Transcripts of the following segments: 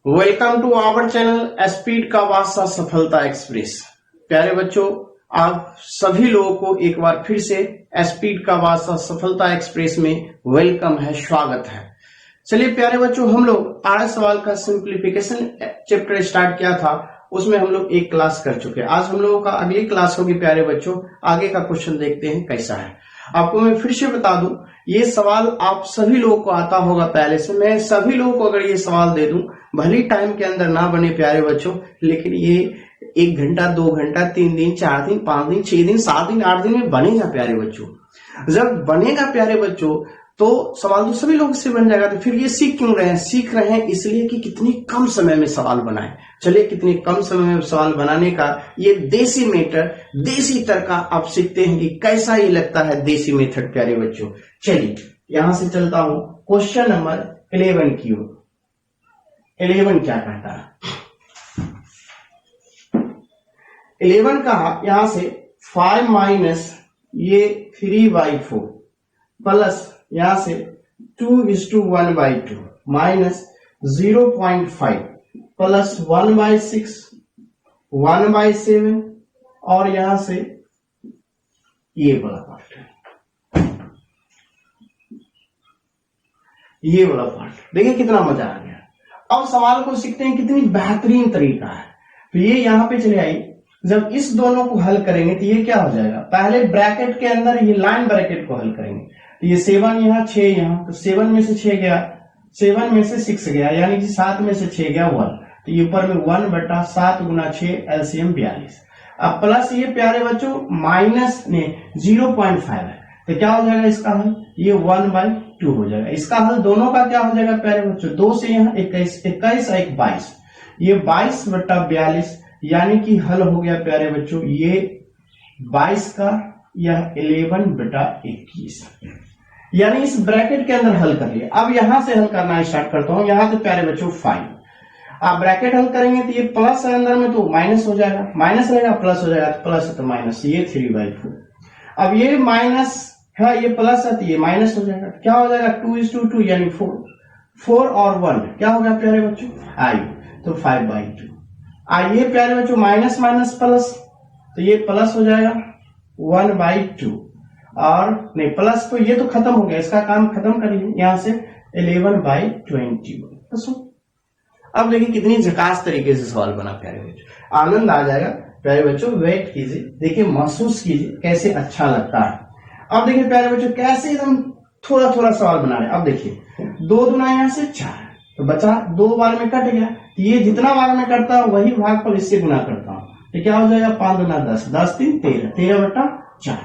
Welcome to our channel speed का वास्ता सफलता एक्सप्रेस। प्यारे बच्चों, आप सभी लोगों को एक बार फिर से स्पीड का वास्ता सफलता एक्सप्रेस में वेलकम है, स्वागत है। चलिए प्यारे बच्चों, हम लोग 8 सवाल का सिंप्लीफिकेशन चैप्टर स्टार्ट किया था, उसमें हम लोग एक क्लास कर चुके हैं। आज हम लोगों का अगली क्लास होगी। प्यारे बच्चों, आगे का क्वेश्चन देखते हैं कैसा है। आपको मैं फिर से बता दूं, ये सवाल आप सभी लोगों को आता होगा पहले से। मैं सभी लोगों को अगर ये सवाल दे दूं, भले टाइम के अंदर ना बने प्यारे बच्चों, लेकिन ये 1 घंटा 2 घंटा 3 दिन 4 दिन 5 दिन 6 दिन 7 दिन 8 दिन में बनेगा प्यारे बच्चों। जब बनेगा प्यारे बच्चों तो सवाल तो सभी लोग से बन जाएगा। तो फिर ये सीख क्यों रहे हैं? सीख रहे हैं इसलिए कि कितनी कम समय में सवाल बनाए। चलिए, कितने कम समय में सवाल बनाने का ये देसी मेथड, देसी तरीका आप सीखते हैं कि कैसा ये लगता है देसी मेथड प्यारे बच्चों। चलिए यहां से चलता हूं क्वेश्चन नंबर 11 की ओर। 11 क्या कहता है? 11 का यहां से 5 माइनस ये 3/4 प्लस यहां से 2:1/2 माइनस 0.5 प्लस 1/6 1/7 और यहां से ये वाला पार्ट, ये वाला पार्ट। देखिए कितना मजा आ गया। अब सवाल को सीखते हैं, कितनी बेहतरीन तरीका है। तो ये यहां पे चले आई। जब इस दोनों को हल करेंगे तो ये क्या हो जाएगा? पहले ब्रैकेट के अंदर ये लाइन ब्रैकेट को हल करेंगे तो ये 7 यहाँ 6 यहाँ, तो 7 में से 6 गया, 7 में से 6 गया, यानी कि 7 में से 6 गया 1। तो ये ऊपर में 1/7 गुना 6 एलसीएम 42। अब प्लस ये प्यारे बच्चों माइनस ने 0.5 है, तो क्या हो जाएगा इसका हल? ये 1/2 हो जाएगा। इसका हल दोनों का क्या हो जाएगा प्यारे बच्चों? 2 से यहाँ 21 21 और 1 22, ये 22/42, यानी कि हल हो गया प्यारे बच्चों ये 22 का, यह 11/21, यानी इस ब्रैकेट के अंदर हल कर लिया। अब यहां से हल करना स्टार्ट करता हूं। यहां से प्यारे बच्चों 5, आप ब्रैकेट हल करेंगे तो ये प्लस है अंदर में, तो माइनस हो जाएगा, माइनस रहेगा प्लस हो जाएगा, प्लस है तो माइनस, ये 3/4। अब ये माइनस है, ये प्लस है तो ये माइनस हो जाएगा। क्या हो जाएगा? 2:2 यानी 4 और 1 क्या हो गया प्यारे बच्चों? आई, तो 5/2। आइए प्यारे बच्चों, माइनस माइनस प्लस, तो ये प्लस हो जाएगा 1/2, और नहीं प्लस, तो ये तो खत्म हो गया, इसका काम खत्म करिए। यहां से 11/21। अब देखिए कितनी झकास तरीके से सवाल बना प्यारे बच्चों, आनंद आ जाएगा प्यारे बच्चों। वेट कीजिए, देखिए महसूस कीजिए कैसे अच्छा लगता है। अब देखिए प्यारे बच्चों कैसे एकदम थोड़ा थोड़ा सवाल बना रहे। अब देखिए 2 दूना यहां से 4, तो बचा 2 बार में कट गया, ये जितना बार में करता हूं वही भाग पर इससे गुना करता हूं, तो क्या हो जाएगा? 5 दूना 10, 10 3 13, 13/4।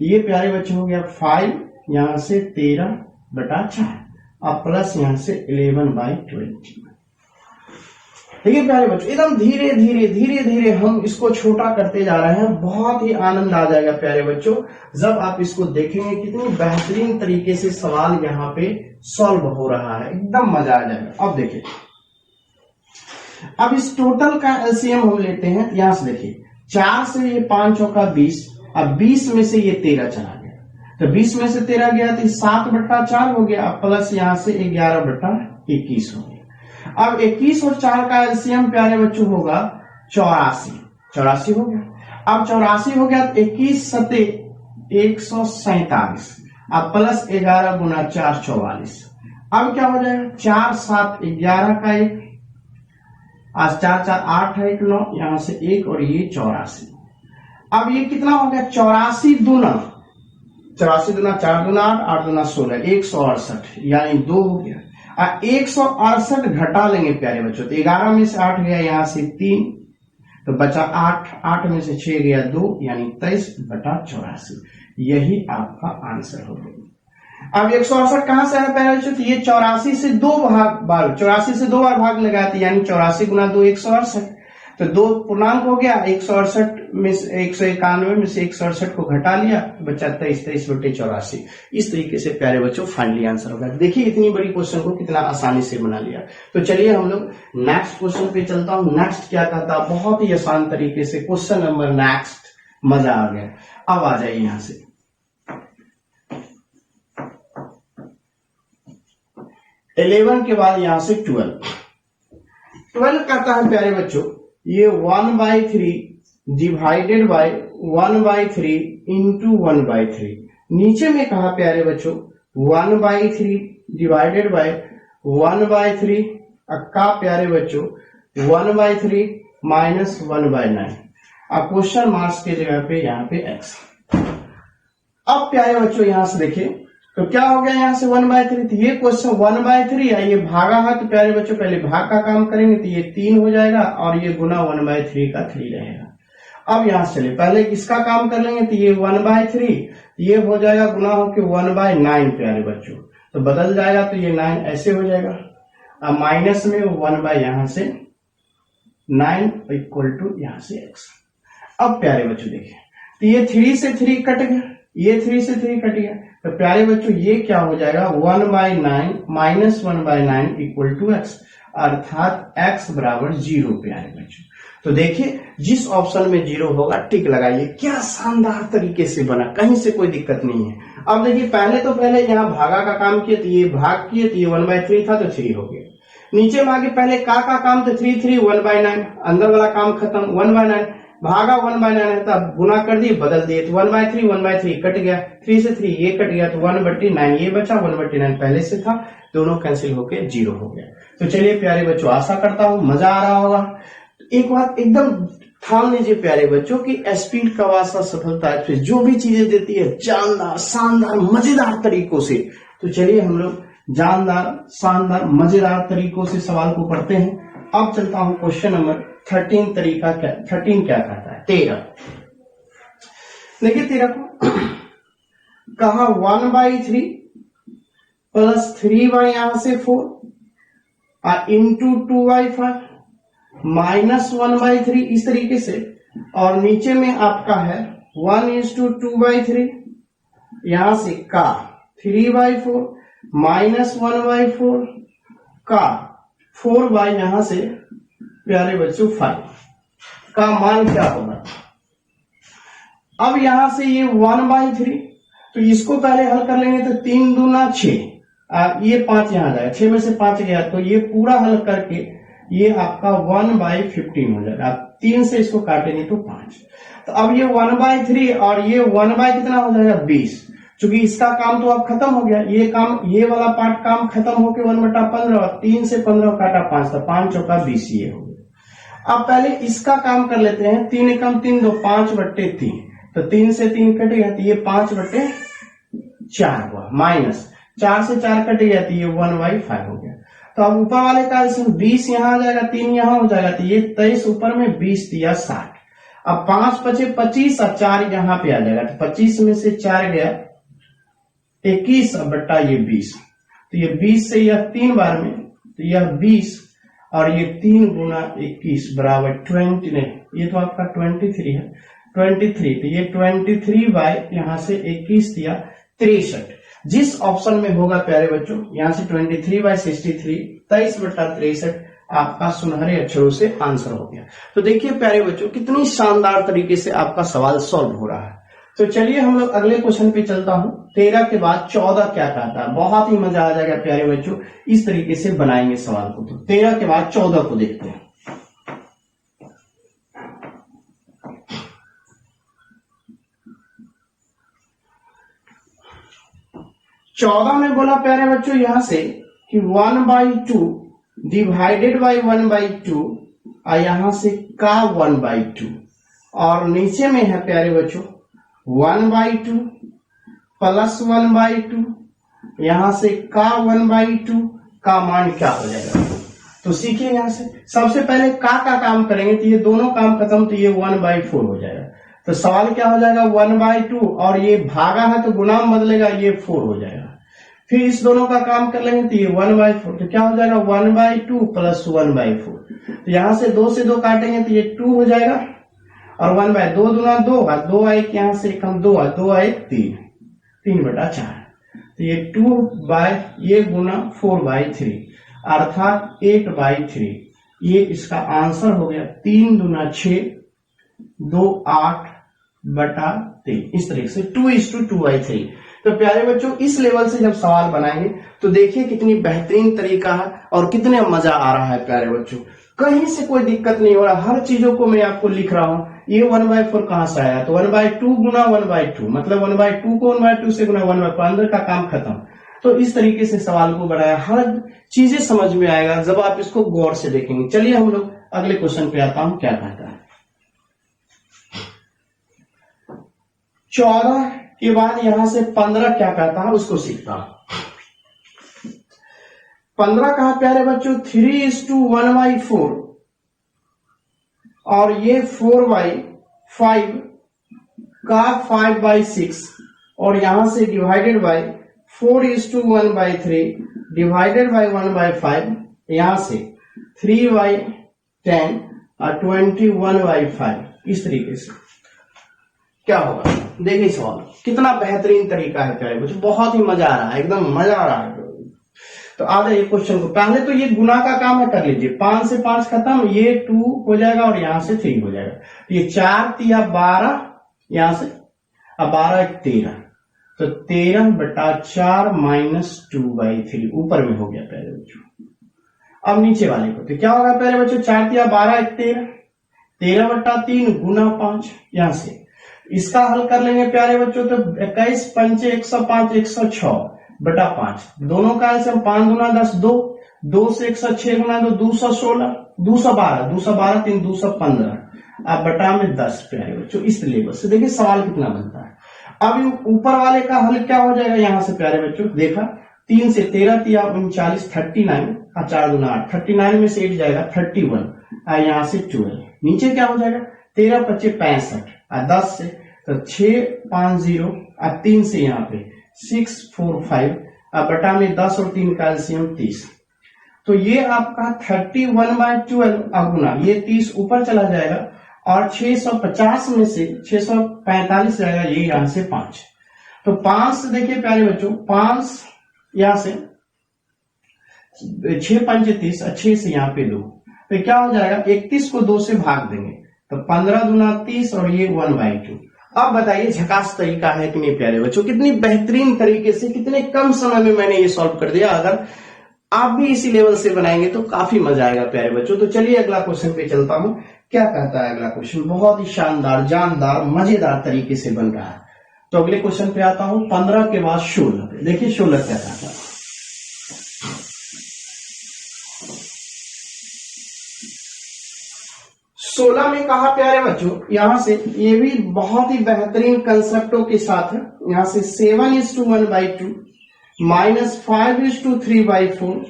ये प्यारे बच्चे हो गया 5, यहां से 13/4, अब प्लस यहां से 11/20। देखिए प्यारे बच्चों, एकदम धीरे धीरे धीरे धीरे हम इसको छोटा करते जा रहे हैं। बहुत ही आनंद आ जाएगा प्यारे बच्चों जब आप इसको देखेंगे, कितनी बेहतरीन तरीके से सवाल यहाँ पे सॉल्व हो रहा है, एकदम मजा आ जाएगा। अब देखिए, अब इस टोटल का एलसीएम हम लेते हैं। यहां से देखिए 4 से ये 5 चौका 20, अब 20 में से ये 13 चला गया, तो 20 में से 13 गया तो 7/4 हो गया, प्लस यहां से 11/21 हो गया। अब 21 और 4 का एलसीएम प्यारे बच्चों होगा 84, 84 हो गया। अब 84 हो गया तो 21 सते 147, अब प्लस 11 गुना 4 44। अब क्या हो जाएगा? 4 7 11 का 1, आज 4 4 8 है 1 9, यहां से 1 और ये 84। अब ये कितना हो गया? 84 दूना 4 दूना 8, 8 दूना 16, 168, यानी 2 हो गया। 168 घटा लेंगे प्यारे बच्चों, तो 11 में से 8 गया, यहां से 3, तो बचा 8, 8 में से 6 गया 2, यानी 23/84। यही आपका आंसर हो गया। अब 168 कहां से है प्यारे बच्चों? तो ये 84 से 2 बार 84 से 2 बार भाग लगाया था, यानी 84 गुना 2 168, तो 2 पूर्णांक हो गया। 168 में से 191 में से 168 को घटा लिया, बचा 23/84। इस तरीके से प्यारे बच्चों फाइनली आंसर होगा। देखिए इतनी बड़ी क्वेश्चन को कितना आसानी से बना लिया। तो चलिए हम लोग नेक्स्ट क्वेश्चन पे चलता हूं। नेक्स्ट क्या कहता? बहुत ही आसान तरीके से क्वेश्चन नंबर नेक्स्ट, मजा आ गया। अब आ जाइए यहां से 11 के बाद यहां से 12, 12 कहता है प्यारे बच्चों ये 1/3 डिवाइडेड बाय 1/3 इंटू 1/3। नीचे में कहा प्यारे बच्चों 1/3 डिवाइडेड बाय 1/3 का प्यारे बच्चों 1/3 माइनस 1/9। अब क्वेश्चन मार्क्स के जगह पे यहाँ पे x। अब प्यारे बच्चों यहां से देखिए तो क्या हो गया यहां से 1/3, तो ये क्वेश्चन 1/3 है, ये भागा है तो प्यारे बच्चों पहले भाग का काम करेंगे तो ये 3 हो जाएगा और ये गुना 1/3 का 3 रहेगा। अब यहां से चलिए पहले किसका काम कर लेंगे तो ये 1/3 ये हो जाएगा गुना होके 1/9 प्यारे बच्चों, तो बदल जाएगा तो ये 9 ऐसे हो जाएगा। अब माइनस में 1 यहां से 9 इक्वल टू यहां से x। अब प्यारे बच्चों देखिए तो ये 3 से 3 कट गया, ये 3 से 3 कट गया, तो प्यारे बच्चों ये क्या हो जाएगा 1/9 माइनस 1/9 इक्वल टू x, अर्थात x बराबर 0 प्यारे बच्चों। तो देखिए जिस ऑप्शन में 0 होगा टिक लगाइए। क्या शानदार तरीके से बना, कहीं से कोई दिक्कत नहीं है। अब देखिए पहले यहाँ भागा का काम किए तो ये भाग किए तो ये 1/3 था तो 3 हो गया। नीचे में आगे पहले का काम तो 3 3 1/9, अंदर वाला काम खत्म 1/9, भागा 1/9 है तो अब गुना कर दिए बदल दिए तो 1/3 कट गया, 3 से 3 ये कट गया तो 1/9 ये बचा, 1/9 पहले से था, दोनों कैंसिल होके 0 हो गया। तो चलिए प्यारे बच्चों आशा करता हूं मजा आ रहा होगा। एक बात एकदम ठान लीजिए प्यारे बच्चों की स्पीड का वास्ता सफलता है, जो भी चीजें देती है जानदार शानदार मजेदार तरीकों से। तो चलिए हम लोग जानदार शानदार मजेदार तरीकों से सवाल को पढ़ते हैं। अब चलता हूं क्वेश्चन नंबर 13 तरीका क्या 13 क्या कहता है 13। देखिए 13 को कहा 1/3 प्लस 3 यहां से 4 इंटू 2/5 माइनस 1/3 इस तरीके से, और नीचे में आपका है 1:2/3 यहां से का 3/4 माइनस 1/4 का 4 यहां से प्यारे बच्चों 5 का मान क्या होगा। अब यहां से ये 1/3 तो इसको पहले हल कर लेंगे तो 3 दूना 6, ये 5 यहां जाएगा, 6 में से 5 गया तो ये पूरा हल करके ये आपका 1/15 हो जाएगा। 3 से इसको काटेंगे तो 5, तो अब ये 1/3 और ये 1 कितना हो जाएगा 20। चूंकि इसका काम तो अब खत्म हो गया, ये काम ये वाला पार्ट काम खत्म होके 1/15, 3 से 15 काटा 5 था, 5 चौका 20 ये हो गया। अब पहले इसका काम कर लेते हैं, 3 एकम 3 2 5/3, तो 3 से 3 कट गया तो ये 5/4 हुआ, माइनस 4 से 4 कट गया तो ये 1/5 हो गया। तो अब ऊपर वाले का 20 यहां आ जाएगा, 3 यहां हो जाएगा तो ये 23 ऊपर में 20 दिया 60। अब 5 बचे 25 और 4 यहां पे आ जाएगा, तो 25 में से 4 गया 21 बट्टा ये 20, तो ये 20 से यह 3 बार में तो यह 20 और ये 3 गुना 21 बराबर 20 नहीं, ये तो आपका 23 है, 23 तो ये 23 यहां से 21 दिया 63। जिस ऑप्शन में होगा प्यारे बच्चों यहां से 23/63 23/63 आपका सुनहरे अक्षरों से आंसर हो गया। तो देखिए प्यारे बच्चों कितनी शानदार तरीके से आपका सवाल सॉल्व हो रहा है। तो चलिए हम लोग अगले क्वेश्चन पे चलता हूं। 13 के बाद 14 क्या कहता है, बहुत ही मजा आ जाएगा प्यारे बच्चों, इस तरीके से बनाएंगे सवाल को। तो 13 के बाद 14 को देखते हैं। चौदह में बोला प्यारे बच्चों यहां से कि 1/2 डिवाइडेड बाई 1/2 और यहां से का 1/2, और नीचे में है प्यारे बच्चों 1/2 प्लस 1/2 यहां से का 1/2 का मान क्या हो जाएगा। तो सीखिए यहां से सबसे पहले का काम करेंगे तो ये दोनों काम खत्म, तो ये 1/4 हो जाएगा। तो सवाल क्या हो जाएगा 1/2 और ये भागा है तो गुना में बदलेगा, ये 4 हो जाएगा। फिर इस दोनों का काम कर लेंगे तो ये 1/4, तो क्या हो जाएगा 1/2 प्लस 1/4, तो यहां से 2 से 2 काटेंगे तो ये 2 हो जाएगा, और 1/2 दूना 2 और 2 आए यहां से कम 2 और 2 आए 3 3/4, तो ये 2 ये गुना 4/3 अर्थात 8/3, ये इसका आंसर हो गया। 3 दूना 6 2 8/3, इस तरीके से 2:2/3। तो प्यारे बच्चों इस लेवल से जब सवाल बनाएंगे तो देखिए कितनी बेहतरीन तरीका है और कितने मजा आ रहा है प्यारे बच्चों। कहीं से कोई दिक्कत नहीं हो रहा, हर चीजों को मैं आपको लिख रहा हूं। ये 1/4 कहां से आया, तो 1/2 गुना 1/2, मतलब 1/2 को 1/2 से गुना 1/4, अंदर का काम खत्म। तो इस तरीके से सवाल को बढ़ाया, हर चीजें समझ में आएगा जब आप इसको गौर से देखेंगे। चलिए हम लोग अगले क्वेश्चन पे आता हूं, क्या कहता है। 14 के बाद यहां से 15 क्या कहता है उसको सीखता हूं। 15 कहा प्यारे बच्चों 3:1/4, और ये 4/5 का 5/6, और यहां से डिवाइडेड बाय 4:1/3 डिवाइडेड बाय 1/5, यहां से 3/10 और 21/5। इस तरीके से क्या होगा, देखिए सवाल कितना बेहतरीन तरीका है प्यारे बच्चों, बहुत ही मजा आ रहा है, एकदम मजा आ रहा है। तो आ जाइए क्वेश्चन को, पहले तो ये गुना का काम है, कर लीजिए। 5 से 5 खत्म, ये 2 हो जाएगा और यहां से 3 हो जाएगा। ये 4 तिया 12, यहां से अब 12 1 13, तो 13/4 - 2/3 ऊपर में हो गया प्यारे बच्चों। अब नीचे वाले को तो क्या होगा प्यारे बच्चों, 4 तिया 12 1 13, 13/3 गुना 5, यहां से इसका हल कर लेंगे प्यारे बच्चों, तो 21 पंचे 105 106/5, दोनों का एलसीएम 5 गुना 10 2, 2 से 106 गुना 2 216, 212, 212 3 215, अब बटा में 10 प्यारे बच्चों। इस लेवल से देखिए सवाल कितना बनता है। अब ऊपर वाले का हल क्या हो जाएगा, यहां से प्यारे बच्चों देखा, 3 से 13 तिया 39 39, 4 गुना 8, 39 में से 8 जाएगा 31, यहां से 12, नीचे क्या हो जाएगा 13 25 65, 10 से तो 6 5 0, 3 से यहाँ पे 6 4 5, बटा में 10 और 3 का एलसीएम 30, तो ये आपका 31/12 गुना ये 30 ऊपर चला जाएगा, और 650 में से 645 जाएगा, ये यहां से 5, तो 5 से देखिए प्यारे बच्चों 5 यहां से 6 5 30, 6 से यहाँ पे 2, तो क्या हो जाएगा 31 को 2 से भाग देंगे, तो 15 दूना 30, और ये 1/2। अब बताइए झकास तरीका है कि नहीं प्यारे बच्चों, कितनी बेहतरीन तरीके से कितने कम समय में मैंने ये सॉल्व कर दिया। अगर आप भी इसी लेवल से बनाएंगे तो काफी मजा आएगा प्यारे बच्चों। तो चलिए अगला क्वेश्चन पे चलता हूं, क्या कहता है अगला क्वेश्चन, बहुत ही शानदार जानदार मजेदार तरीके से बन रहा है। तो अगले क्वेश्चन पे आता हूं, 15 के बाद 16 पे, देखिए 16 क्या कहता है। 16 में कहा प्यारे बच्चों, यहां से ये भी बहुत ही बेहतरीन कंसेप्टों के साथ है। यहां से 7:1/2 -5:3/4,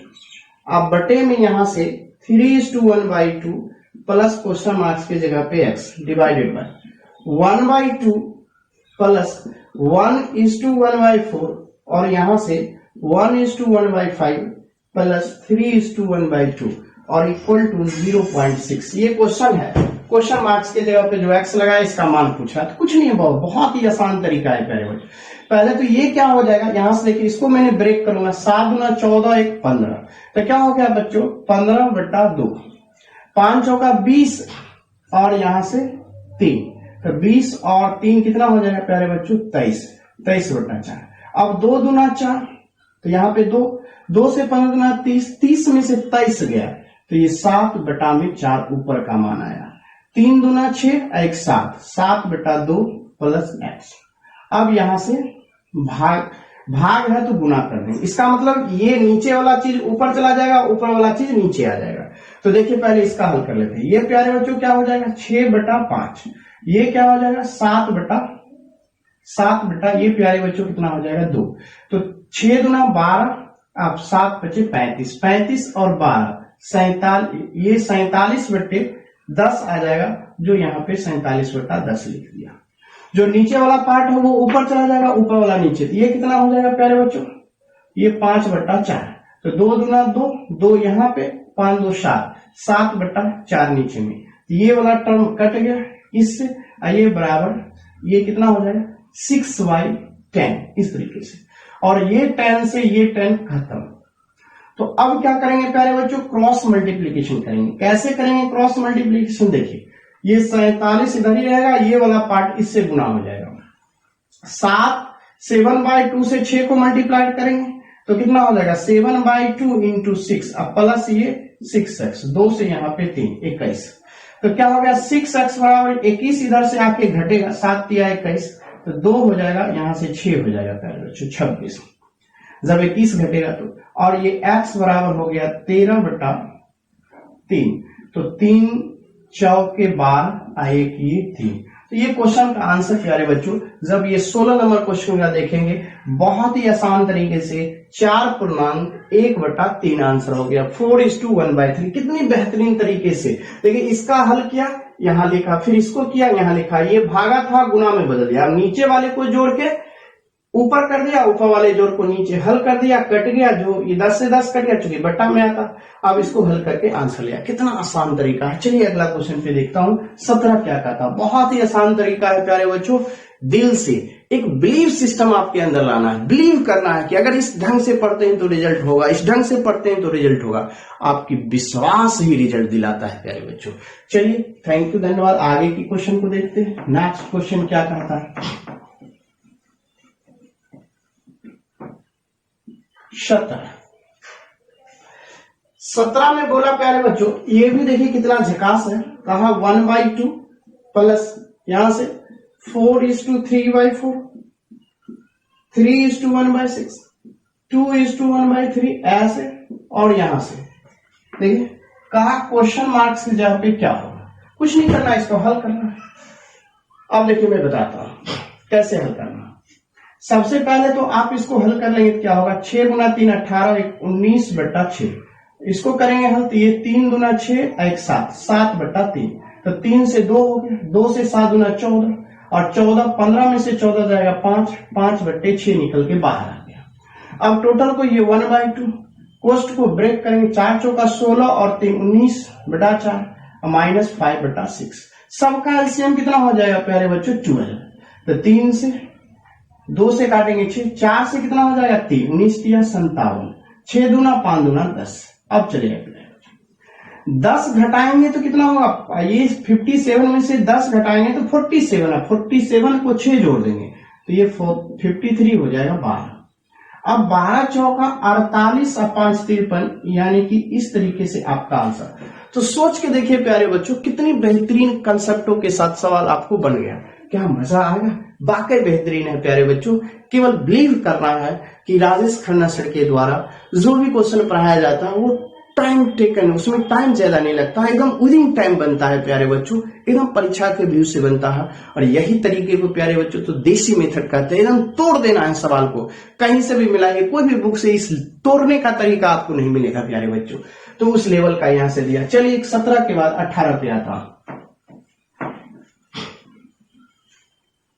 अब बटे में यहां से 3:1/2 प्लस क्वेश्चन मार्क्स की जगह पे x डिवाइडेड बाय 1/2 प्लस 1:1/4, और यहां से 1:1/5 प्लस 3:1/2 और इक्वल टू 0.6। ये क्वेश्चन है, क्वेश्चन मार्क्स के जगह पे जो x लगाया इसका मान पूछा, तो कुछ नहीं है, बहुत ही आसान तरीका है प्यारे बच्चों। पहले तो ये क्या हो जाएगा, यहां से देखिए इसको मैंने ब्रेक करूंगा, 7 गुना 14 1 15, तो क्या हो गया बच्चों 15/2, 5 चौका 20, और यहां से 3, तो 20 और 3 कितना हो जाएगा प्यारे बच्चों 23, 23/4। अब 2 दूना 4, तो यहाँ पे 2 से 15 गुना 30, 30 में से 23 गया, तो ये 7/4 ऊपर का मान आया। 3 दूना 6, 1 7, 7/2 प्लस x। अब यहां से भाग है तो गुना कर देंगे, इसका मतलब ये नीचे वाला चीज ऊपर चला जाएगा, ऊपर वाला चीज नीचे आ जाएगा। तो देखिए पहले इसका हल कर लेते हैं। ये प्यारे बच्चों क्या हो जाएगा 6/5, ये क्या हो जाएगा 7/7, ये प्यारे बच्चों कितना हो जाएगा 2, तो 6 दूना 12, अब 7 बचे 35, 35 और 12 47, ये 47/10 आ जाएगा, जो यहाँ पे 47/10 लिख दिया। जो नीचे वाला पार्ट है वो ऊपर चला जाएगा, ऊपर वाला नीचे, तो ये कितना हो जाएगा प्यारे बच्चों, ये 5/4, तो 2 दूना 2, 2 यहाँ पे, 5 2 7, 7/4 नीचे में, तो ये वाला टर्म कट गया इससे, ये बराबर ये कितना हो जाएगा 6/10, इस तरीके से, और ये 10 से ये 10 खत्म। तो अब क्या करेंगे प्यारे बच्चों, क्रॉस मल्टीप्लीकेशन करेंगे। कैसे करेंगे क्रॉस मल्टीप्लीकेशन, देखिए ये 47 इधर ही रहेगा, ये वाला पार्ट इससे गुना हो जाएगा। 7/2 से 6 को मल्टीप्लाई करेंगे तो कितना हो जाएगा 7/2 × 6, अब प्लस ये 6x, 2 से यहाँ पे 3, 21। तो क्या हो गया 6x बराबर 21, इधर से आके घटेगा 7 या 21, तो 2 हो जाएगा, यहाँ से 6 हो जाएगा प्यारे बच्चों 26, जब 21 घटेगा तो। और ये x बराबर हो गया 13/3, तो 3 चौके 12 आए कि ये 3। तो ये क्वेश्चन का आंसर प्यारे बच्चों, जब ये 16 नंबर क्वेश्चन का देखेंगे, बहुत ही आसान तरीके से 4.1/3 आंसर हो गया, 4:1/3। कितनी बेहतरीन तरीके से देखिए, इसका हल किया, यहां लिखा, फिर इसको किया, यहां लिखा, ये भागा था गुना में बदल दिया, नीचे वाले को जोड़ के ऊपर कर दिया, ऊपर वाले जोड़ को नीचे हल कर दिया, कट गया, जो ये 10 से 10 कट गया, चूंकि बट्टा में आता, अब इसको हल करके आंसर लिया। कितना आसान तरीका है। चलिए अगला क्वेश्चन पे देखता हूं, 17 क्या कहता। बहुत ही आसान तरीका है प्यारे बच्चों, दिल से एक बिलीव सिस्टम आपके अंदर लाना है, बिलीव करना है कि अगर इस ढंग से पढ़ते हैं तो रिजल्ट होगा, इस ढंग से पढ़ते हैं तो रिजल्ट होगा। आपकी विश्वास ही रिजल्ट दिलाता है प्यारे बच्चों। चलिए थैंक यू, धन्यवाद। आगे की क्वेश्चन को देखते हैं। नेक्स्ट क्वेश्चन क्या कहता है, 17 में बोला प्यारे बच्चों, ये भी देखिए कितना झकास है। कहा 1/2 प्लस यहां से 4:3/4, 3:1/6, 2:1/3, ऐसे, और यहां से देखिए कहा क्वेश्चन मार्क्स की जगह पे क्या होगा। कुछ नहीं करना, इसको हल करना है। अब देखिए मैं बताता हूं कैसे हल करना। सबसे पहले तो आप इसको हल कर लेंगे, क्या होगा, 6 गुना 3 18, 19/6। इसको करेंगे हल, तो ये 3 दूना 6, 1 7, 7/3। तो 3 से 2 हो गया, 2 से 7 दूना 14, और 14, 15 में से 14 जाएगा 5, 5/6 निकल के बाहर आ गया। अब टोटल को ये 1/2, कोष्ट को ब्रेक करेंगे, 4 चौका 16 और 3 19/4, -5/6। सबका एलसीएम कितना हो जाएगा प्यारे बच्चों, 12। तो 3 से 2 से काटेंगे 6, 4 से कितना हो जाएगा 3, 19 3 57, 6 दूना 5 दूना 10। अब चलिए 10 घटाएंगे तो कितना होगा, ये 57 में से 10 घटाएंगे तो 47 है, 47 को 6 जोड़ देंगे तो ये 53 हो जाएगा 12। अब 12 चौका 48 और 5 53, यानी कि इस तरीके से आपका आंसर। तो सोच के देखिए प्यारे बच्चों, कितनी बेहतरीन कंसेप्टों के साथ सवाल आपको बन गया। क्या मजा आएगा, वाकई बेहतरीन है प्यारे बच्चों। केवल बिलीव करना है कि राजेश खन्ना सर के द्वारा जो भी क्वेश्चन पढ़ाया जाता है वो टाइम टेकन, उसमें टाइम ज्यादा नहीं लगता है, एकदम विदिन टाइम बनता है प्यारे बच्चों, एकदम परीक्षा के व्यू से बनता है। और यही तरीके को प्यारे बच्चों तो देसी मेथड कहते हैं। एकदम तोड़ देना है सवाल को, कहीं से भी मिलाएंगे, कोई भी बुक से इस तोड़ने का तरीका आपको नहीं मिलेगा प्यारे बच्चों। तो उस लेवल का यहां से दिया। चलिए 17 के बाद 18 पे आता,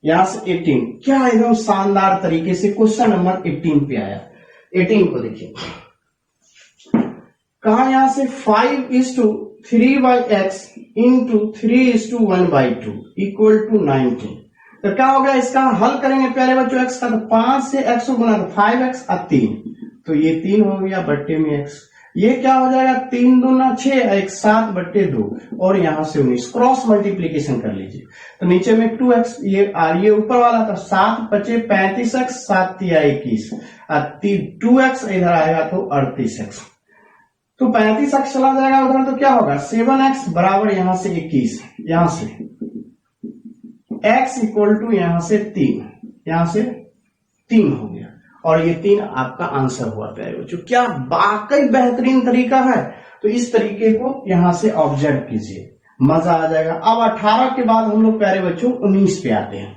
यहां से 18। क्या एकदम शानदार तरीके से क्वेश्चन नंबर 18 पे आया। 18 को देखिए, कहा यहां से 5:3/x इंटू 3:1/2 इक्वल टू 19। तो क्या होगा, इसका हम हल करेंगे प्यारे बच्चों x का, तो 5 से x को गुना तो 5x और 3, तो ये 3 हो गया बट्टे में x। ये क्या हो जाएगा, 3 दूना 6, 1 7/2, और यहां से 19। क्रॉस मल्टीप्लीकेशन कर लीजिए, तो नीचे में 2x, ये ऊपर वाला था 7 बचे 35x, 7 तिया 21, और 2x इधर आएगा तो 38x। तो 35x चला जाएगा उधर, तो क्या होगा 7x बराबर यहां से 21, यहां से x इक्वल टू यहां से 3, यहां से 3 हो गया, और ये 3 आपका आंसर हुआ प्यारे बच्चों। क्या वाकई बेहतरीन तरीका है। तो इस तरीके को यहां से ऑब्जर्व कीजिए, मजा आ जाएगा। अब 18 के बाद हम लोग प्यारे बच्चों 19 पे आते हैं।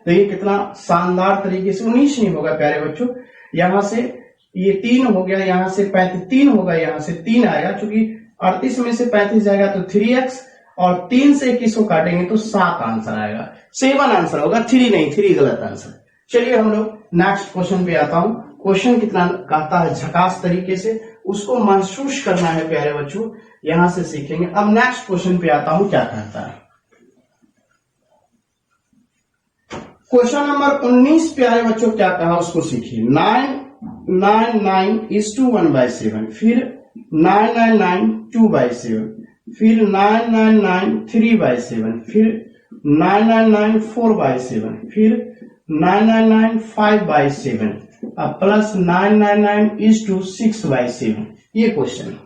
तो ये कितना शानदार तरीके से 19 नहीं होगा प्यारे बच्चों, यहां से ये 3 हो गया, यहां से 3 होगा, यहां से 3 आएगा, क्योंकि 38 में से 35 जाएगा तो 3x, और 3 से 21 को काटेंगे तो 7 आंसर आएगा, 7 आंसर होगा, 3 नहीं, 3 गलत आंसर। चलिए हम लोग नेक्स्ट क्वेश्चन पे आता हूं। क्वेश्चन कितना कहता है झकास तरीके से, उसको महसूस करना है प्यारे बच्चों, यहां से सीखेंगे। अब नेक्स्ट क्वेश्चन पे आता हूं, क्या कहता है क्वेश्चन नंबर 19 प्यारे बच्चों, क्या कहा उसको सीखिए। 999:1/7, फिर 999 2/7, फिर 999 3/7, फिर 999 4/7, फिर 999 5/7, प्लस 999 6/7। ये क्वेश्चन।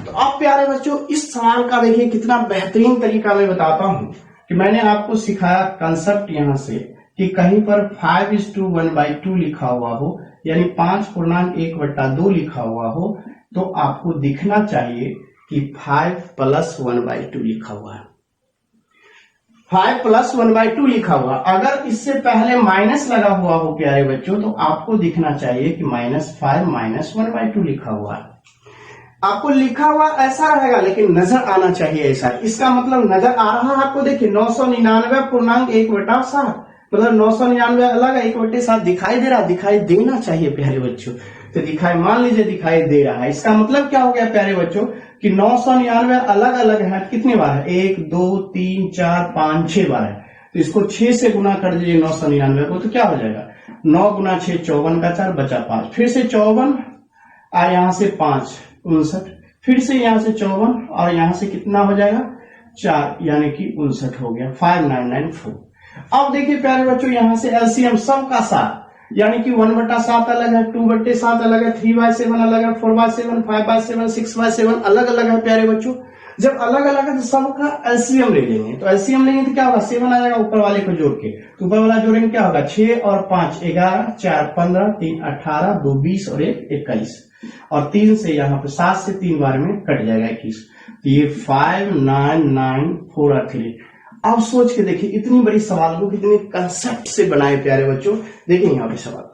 तो अब प्यारे बच्चों इस सवाल का देखिए कितना बेहतरीन तरीका मैं बताता हूं कि मैंने आपको सिखाया कंसेप्ट यहां से कि कहीं पर 5:1/2 लिखा हुआ हो यानी 5.1/2 लिखा हुआ हो तो आपको दिखना चाहिए कि 5+1/2 लिखा हुआ है। 5+1/2 लिखा हुआ, अगर इससे पहले माइनस लगा हुआ हो प्यारे बच्चों तो आपको दिखना चाहिए कि -5 -1/2 लिखा हुआ है। आपको लिखा हुआ ऐसा रहेगा लेकिन नजर आना चाहिए ऐसा। इसका मतलब नजर आ रहा है आपको, देखिए 999.1/7 मतलब 999 अलग है, 1/7 दिखाई दे रहा, दिखाई देना चाहिए प्यारे बच्चों। तो दिखाई, मान लीजिए दिखाई दे रहा है, इसका मतलब क्या हो गया प्यारे बच्चों कि 999 अलग अलग है, कितनी बार है, 1 2 3 4 5 6 बार है। तो इसको 6 से गुना कर दीजिए 999 को, तो क्या हो जाएगा 9 गुना 6 54 का 4 बचा 5, फिर से 54 और यहां से 5 59, फिर से यहां से 54 और यहां से कितना हो जाएगा 4 यानी कि 59 हो गया 5994। अब देखिए प्यारे बच्चों यहां से एलसीएम सब का 7 यानी कि 1/7 अलग है, 2/7 अलग है, 3/7 अलग है, 4/7 5/7 6/7 अलग अलग है प्यारे बच्चों। जब अलग अलग है तो सबका एलसीएम ले लेंगे, तो एलसीएम लेंगे तो क्या होगा 7 आ जाएगा ऊपर वाले को जोड़ के, तो ऊपर वाला जोड़ेंगे क्या होगा 6 और 5 11 4 15 3 18 2 20 और 1 21 और 3 से यहाँ पे 7 से 3 बार में कट जाएगा 21। तो ये 5994 अब सोच के देखिए इतनी बड़ी सवाल को कितने कंसेप्ट से बनाए प्यारे बच्चों। देखिए यहाँ पे सवाल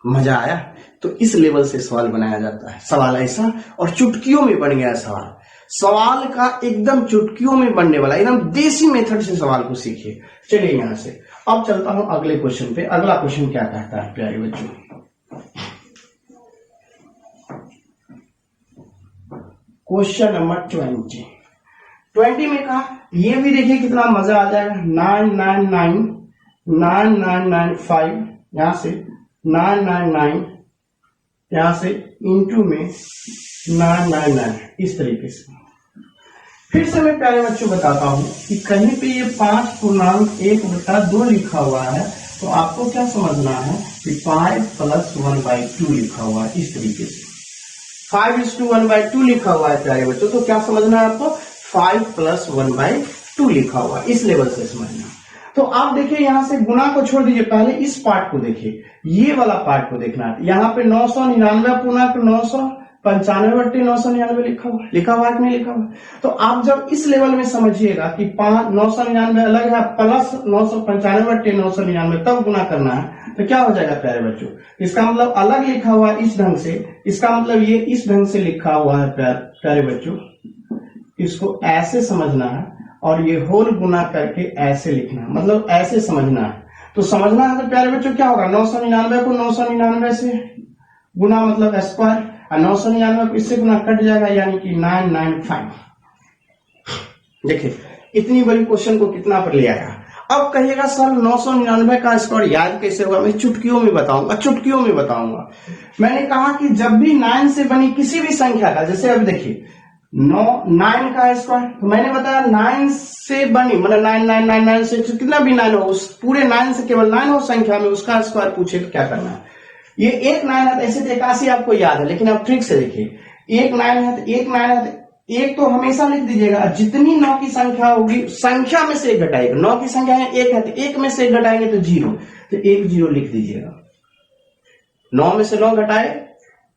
मजा आया, तो इस लेवल से सवाल बनाया जाता है। सवाल ऐसा और चुटकियों में बन गया सवाल, सवाल का एकदम चुटकियों में बनने वाला, एकदम देसी मेथड से सवाल को सीखिए। चलिए यहां से अब चलता हूं अगले क्वेश्चन पे। अगला क्वेश्चन क्या कहता है प्यारे बच्चों, क्वेश्चन नंबर 20 में कहा, ये भी देखिए कितना मजा आ जाएगा, 999 यहां से 999 यहां से इंटू में 999 इस तरीके से। फिर से मैं प्यारे बच्चों बताता हूं कि कहीं पे ये 5.1/2 लिखा हुआ है तो आपको क्या समझना है कि 5+1/2 लिखा हुआ है इस तरीके से। 5:1/2 लिखा हुआ है प्यारे बच्चों, तो क्या समझना है आपको 5+1/2 लिखा हुआ इस लेवल से समझना। तो आप देखिए यहां से गुना को छोड़ दीजिए, पहले इस पार्ट को देखिए, ये वाला पार्ट को देखना है। यहाँ पे 999/995 लिखा हुआ कि नहीं लिखा हुआ। तो आप जब इस लेवल में समझिएगा कि 999 अलग है प्लस 995/999 तब गुना करना है, तो क्या हो जाएगा प्यारे बच्चों, इसका मतलब अलग लिखा हुआ है इस ढंग से, इसका मतलब ये इस ढंग से लिखा हुआ है प्यारे बच्चों, इसको ऐसे समझना है और ये होल गुना करके ऐसे लिखना है, मतलब ऐसे समझना है। तो समझना है तो प्यारे बच्चों क्या होगा, 999 को 999 से गुना मतलब स्क्वायर, और 999 को इससे गुना कट जाएगा यानी कि 995। देखिए इतनी बड़ी क्वेश्चन को कितना पर ले आया। अब कहिएगा सर 999 का स्क्वायर याद कैसे होगा, मैं चुटकियों में बताऊंगा। मैंने कहा कि जब भी 9 से बनी किसी भी संख्या का, जैसे अब देखिए 9 का स्क्वायर, तो मैंने बताया 9 से बनी मतलब 9999 से कितना भी 9 हो, उस पूरे 9 से केवल 9 हो संख्या में, उसका स्क्वायर पूछे तो क्या करना है। ये एक 9 है, ऐसे तो 81 आपको याद है, लेकिन आप ट्रिक से देखिए, एक 9 है तो एक तो हमेशा लिख दीजिएगा, जितनी 9 की संख्या होगी संख्या में से एक घटाएगा, 9 की संख्या है 1 है तो 1 में से 1 घटाएंगे तो 0, तो 1 0 लिख दीजिएगा। 9 में से 9 घटाए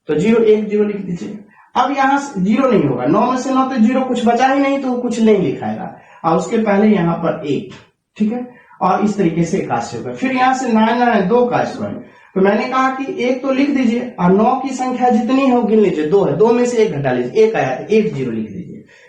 तो 0, 1 0 लिख दीजिए। अब यहां से 0 नहीं होगा, 9 में से 9 तो 0 कुछ बचा ही नहीं तो कुछ नहीं लिखाएगा, और उसके पहले यहां पर 1, ठीक है, और इस तरीके से 81 होगा। फिर यहां से 992 का स्क्वायर, तो मैंने कहा कि 1 तो लिख दीजिए और 9 की संख्या जितनी है वो गिन लीजिए, 2 है, 2 में से 1 घटा लीजिए, 1 आया तो 1 0 लिख दीजिए।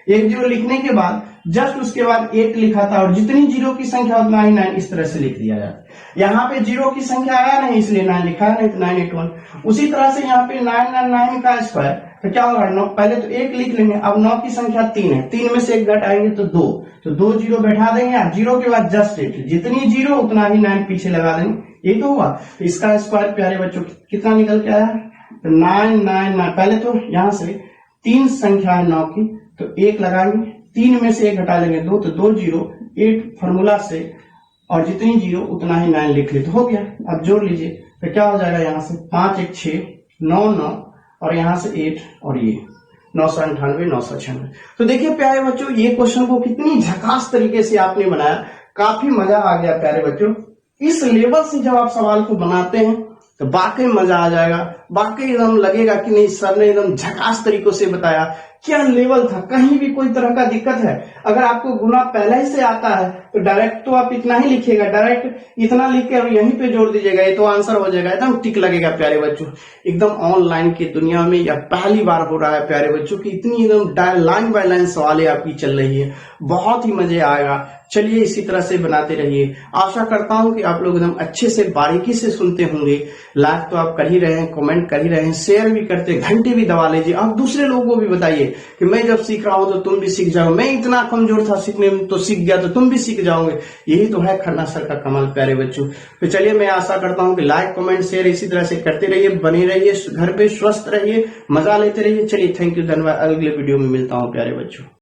1 0 लिखने के बाद जस्ट उसके बाद 1 लिखा था और जितनी 0 की संख्या उतना ही 9 इस तरह से लिख दिया जाता है। यहाँ पे 0 की संख्या आया नहीं इसलिए 9 लिखा है, नहीं तो 981। उसी तरह से यहाँ पे 999 का स्क्वायर, तो क्या होगा, पहले तो 1 लिख लेंगे, अब 9 की संख्या 3 है, 3 में से 1 घटाएंगे तो 2, तो 2 0 बैठा देंगे, 0 के बाद जस्ट 8, जितनी 0 उतना ही 9 पीछे लगा देंगे, ये तो हुआ। तो इसका स्क्वायर प्यारे बच्चों कितना निकल के आया, तो 999, पहले तो यहां से 3 संख्या है 9 की, तो 1 लगाएंगे, 3 में से 1 घटा लेंगे 2, तो 2 0 8 फॉर्मूला से, और जितनी 0 उतना ही 9 लिख ले तो हो गया। अब जोड़ लीजिए तो क्या हो जाएगा, यहाँ से 5 1 6 9 9 और यहाँ से 8 और ये 998 996। तो देखिए प्यारे बच्चों, ये क्वेश्चन को कितनी झकास तरीके से आपने बनाया, काफी मजा आ गया प्यारे बच्चों। इस लेवल से जब आप सवाल को बनाते हैं तो वाकई मजा आ जाएगा, वाकई एकदम लगेगा कि नहीं सर ने एकदम झकास तरीकों से बताया, क्या लेवल था, कहीं भी कोई तरह का दिक्कत है। अगर आपको गुना पहले ही से आता है तो डायरेक्ट तो आप इतना ही लिखिएगा, डायरेक्ट इतना लिख के यहीं पे जोड़ दीजिएगा, ये तो आंसर हो जाएगा, एकदम टिक लगेगा प्यारे बच्चों। एकदम ऑनलाइन की दुनिया में यह पहली बार हो रहा है प्यारे बच्चों की इतनी एकदम लाइन बाय लाइन सवालें आपकी चल रही है, बहुत ही मजे आएगा। चलिए इसी तरह से बनाते रहिए। आशा करता हूं कि आप लोग एकदम अच्छे से बारीकी से सुनते होंगे। लाइक तो आप कर ही रहे हैं, कमेंट कर ही रहे हैं, शेयर भी करते, घंटे भी दबा लीजिए। आप दूसरे लोगों को भी बताइए कि मैं जब सीख रहा हूं तो तुम भी सीख जाओ, मैं इतना कमजोर था सीखने में तो सीख गया तो तुम भी सीख जाओगे। यही तो है खन्ना सर का कमाल प्यारे बच्चों। तो चलिए मैं आशा करता हूं कि लाइक कमेंट शेयर इसी तरह से करते रहिए, बने रहिए, घर पे स्वस्थ रहिए, मजा लेते रहिए। चलिए थैंक यू, धन्यवाद। अगले वीडियो में मिलता हूं प्यारे बच्चों।